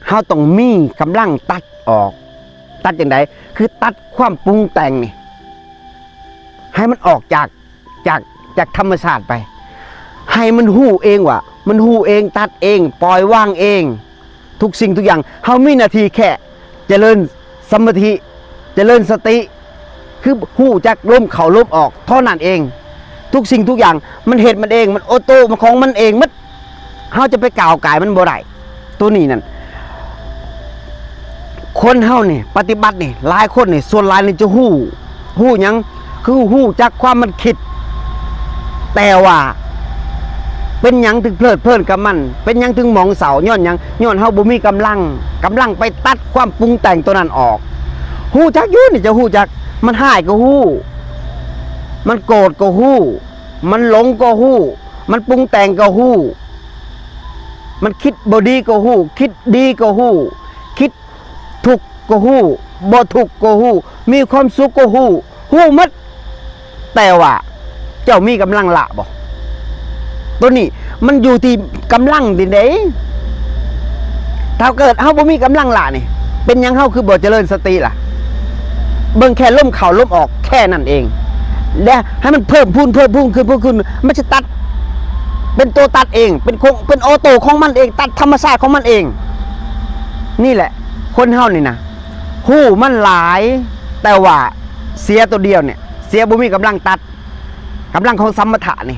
เฮาต้องมีกำลังตัดออกตัดอย่างไรคือตัดความปรุงแต่งนี่ให้มันออกจากธรรมชาติไปให้มันหู้เองว่ะมันหู้เองตัดเองปล่อยวางเองทุกสิ่งทุกอย่างเฮามีหน้าที่แค่เจริญสมาธิเจริญสติคือหู้จักลมเข้าลมออกเท่านั้นเองทุกสิ่งทุกอย่างมันเหตุมันเองมันออโต้มันของมันเองมันเฮาจะไปกล่าวกายมันบ่ได้ตัวนี้นั่นคนเฮานี่ปฏิบัตินี่หลายคนนี่ส่วนหลายนี่จะหู้หยังคือหู้จักความมันคิดแต่ว่าเป็นหยังถึงเพลิดเพลินกับมันเป็นหยังถึงมองเสาย้อนหยังย้อนเฮาบ่มีกำลังไปตัดความปรุงแต่งตัวนั้นออกหู้จักอยู่นี่จะหู้จักมันหายก็หู้มันโกรธก็หู้มันหลงก็หู้มันปรุงแต่งก็หู้มันคิดบ่ดีก็หู้คิดดีก็หู้คิดทุกข์ก็หู้บ่ทุกข์ก็หู้มีความสุขก็หู้หมดแต่ว่าเจ้ามีกำลังละบ่ตัวนี้มันอยู่ที่กำลังดิเด้ถ้าเกิดเฮาบ่มีกำลังละนี่เป็นหยังเฮาคือบ่เจริญสติล่ะเบิ่งแค่ลมเข้าลมออกแค่นั้นเองและให้มันเพิ่มพูนขึ้นมันจะตัดเป็นตัวตัดเองเป็นออโต้ของมันเองตัดธรรมชาติของมันเองนี่แหละคนเฮานี่นะหู้มันหลายแต่ว่าเสียตัวเดียวเนี่ยเสียบ่มีกำลังตัดกำลังของสมถะนี่